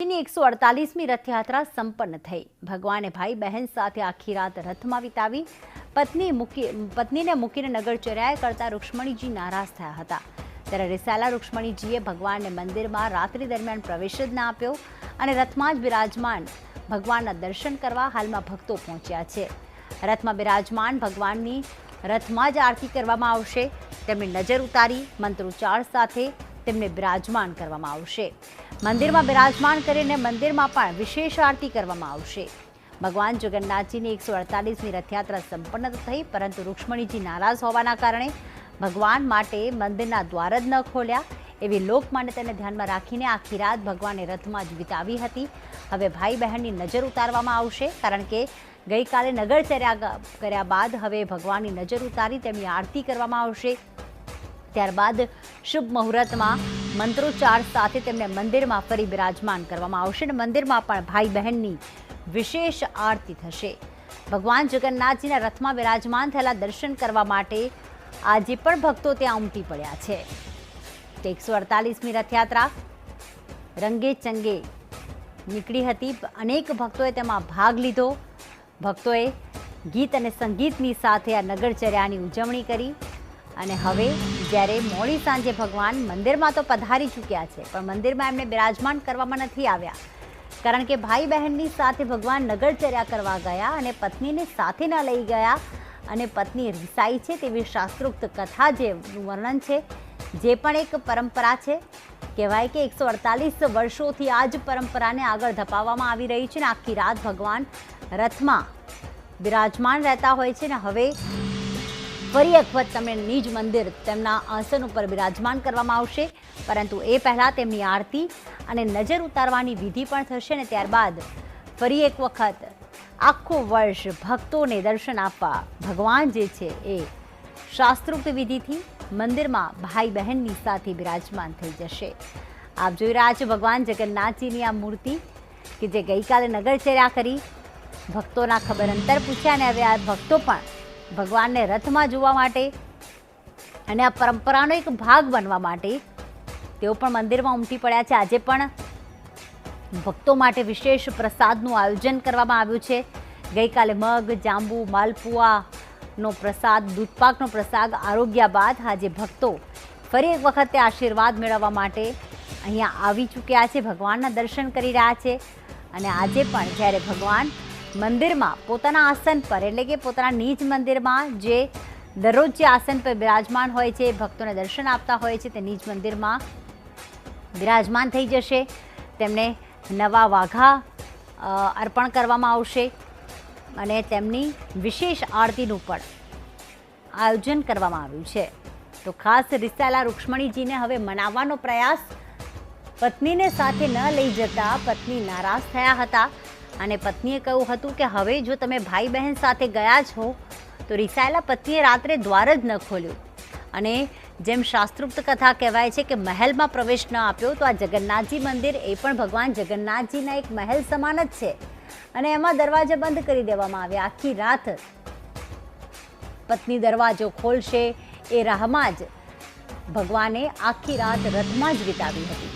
જગન્નાથજીની 148મી રથયાત્રા સંપન્ન થઈ। ભગવાને ભાઈ બહેન સાથે આખી રાત રથમાં વિતાવી। પત્નીને મૂકીને નગરચર્યા કરતા રૂક્ષ્મણીજી નારાજ થયા હતા। ત્યારે રિસાલા રૂક્ષ્મણીજીએ ભગવાનને મંદિરમાં રાત્રિ દરમિયાન પ્રવેશ જ ના આપ્યો અને રથમાં જ બિરાજમાન ભગવાનના દર્શન કરવા હાલમાં ભક્તો પહોંચ્યા છે। રથમાં બિરાજમાન ભગવાનની રથમાં જ આરતી કરવામાં આવશે। તેમની નજર ઉતારી મંત્રોચ્ચાર સાથે તેમને બિરાજમાન કરવામાં આવશે। મંદિરમાં બિરાજમાન કરીને મંદિરમાં પણ વિશેષ આરતી કરવામાં આવશે। ભગવાન જગન્નાથજીની 148મી રથયાત્રા સંપન્ન થઈ, પરંતુ રૂક્ષ્મણીજી નારાજ હોવાના કારણે ભગવાન માટે મંદિરના દ્વાર જ ન ખોલ્યા। એવી લોકમાન્યતાને ધ્યાનમાં રાખીને આખી રાત ભગવાને રથમાં જ વિતાવી હતી। હવે ભાઈ બહેનની નજર ઉતારવામાં આવશે, કારણ કે ગઈકાલે નગરચર્યા કર્યા બાદ હવે ભગવાનની નજર ઉતારી તેમની આરતી કરવામાં આવશે। ત્યારબાદ શુભ મુહૂર્તમાં મંત્રોચ્ચાર સાથે તેમને મંદિરમાં ફરી બિરાજમાન કરવામાં આવશે અને મંદિરમાં પણ ભાઈ બહેનની વિશેષ આરતી થશે। ભગવાન જગન્નાથજીના રથમાં બિરાજમાન થયેલા દર્શન કરવા માટે આજે પણ ભક્તો ત્યાં ઉમટી પડ્યા છે। 148મી રથયાત્રા રંગે ચંગે નીકળી હતી। અનેક ભક્તોએ તેમાં ભાગ લીધો। ભક્તોએ ગીત અને સંગીતની સાથે આ નગરચર્યાની ઉજવણી કરી અને હવે જ્યારે મોડી સાંજે ભગવાન મંદિરમાં તો પધારી ચૂક્યા છે, પણ મંદિરમાં એમને બિરાજમાન કરવામાં નથી આવ્યા, કારણ કે ભાઈ બહેનની સાથે ભગવાન નગરચર્યા કરવા ગયા અને પત્નીને સાથે ન લઈ ગયા અને પત્ની રિસાઈ છે તેવી શાસ્ત્રોક્ત કથા જે વર્ણન છે, જે પણ એક પરંપરા છે। કહેવાય કે 148 વર્ષોથી આ જ પરંપરાને આગળ ધપાવવામાં આવી રહી છે અને આખી રાત ભગવાન રથમાં બિરાજમાન રહેતા હોય છે ને હવે ફરી એક વખત તમને નિજ મંદિર તેમના આસન ઉપર બિરાજમાન કરવામાં આવશે, પરંતુ એ પહેલાં તેમની આરતી અને નજર ઉતારવાની વિધિ પણ થશે અને ત્યારબાદ ફરી એક વખત આખું વર્ષ ભક્તોને દર્શન આપવા ભગવાન જે છે એ શાસ્ત્રોક્ત વિધિથી મંદિરમાં ભાઈ બહેનની સાથે બિરાજમાન થઈ જશે। આપ જોઈ રહ્યા છો ભગવાન જગન્નાથજીની આ મૂર્તિ કે જે ગઈકાલે નગરચર્યા કરી, ભક્તોના ખબર અંતર પૂછ્યા અને હવે આ ભક્તો પણ ભગવાનને રથમાં જોવા માટે અને આ પરંપરાનો એક ભાગ બનવા માટે તેઓ પણ મંદિરમાં ઉમટી પડ્યા છે। આજે પણ ભક્તો માટે વિશેષ પ્રસાદનું આયોજન કરવામાં આવ્યું છે। ગઈકાલે મગ, જાંબુ, માલપુઆનો પ્રસાદ, દૂધપાકનો પ્રસાદ આરોગ્યા બાદ આજે ભક્તો ફરી એક વખત તે આશીર્વાદ મેળવવા માટે અહીંયા આવી ચૂક્યા છે, ભગવાનના દર્શન કરી રહ્યા છે અને આજે પણ જ્યારે ભગવાન મંદિરમાં પોતાના આસન પર એટલે કે પોતાના નિજ મંદિરમાં જે દરરોજ જે આસન પર બિરાજમાન હોય છે, ભક્તોને દર્શન આપતા હોય છે, તે નિજ મંદિરમાં બિરાજમાન થઈ જશે। તેમને નવા વાઘા અર્પણ કરવામાં આવશે અને તેમની વિશેષ આરતીનું પણ આયોજન કરવામાં આવ્યું છે। તો ખાસ રિસાલા રૂક્ષ્મણીજીને હવે મનાવવાનો પ્રયાસ પત્નીને સાથે ન લઈ જતા પત્ની નારાજ થયા હતા અને પત્નીએ કહ્યું હતું કે હવે જો તમે ભાઈ બહેન સાથે ગયા છો તો રિસાયેલા પત્નીએ રાત્રે દ્વાર જ ન ખોલ્યું અને જેમ શાસ્ત્રોક્ત કથા કહેવાય છે કે મહેલમાં પ્રવેશ ન આપ્યો, તો આ જગન્નાથજી મંદિર એ પણ ભગવાન જગન્નાથજીના એક મહેલ સમાન જ છે અને એમાં દરવાજા બંધ કરી દેવામાં આવ્યા। આખી રાત પત્ની દરવાજો ખોલશે એ રાહમાં જ ભગવાને આખી રાત રથમાં જ વિતાવી હતી।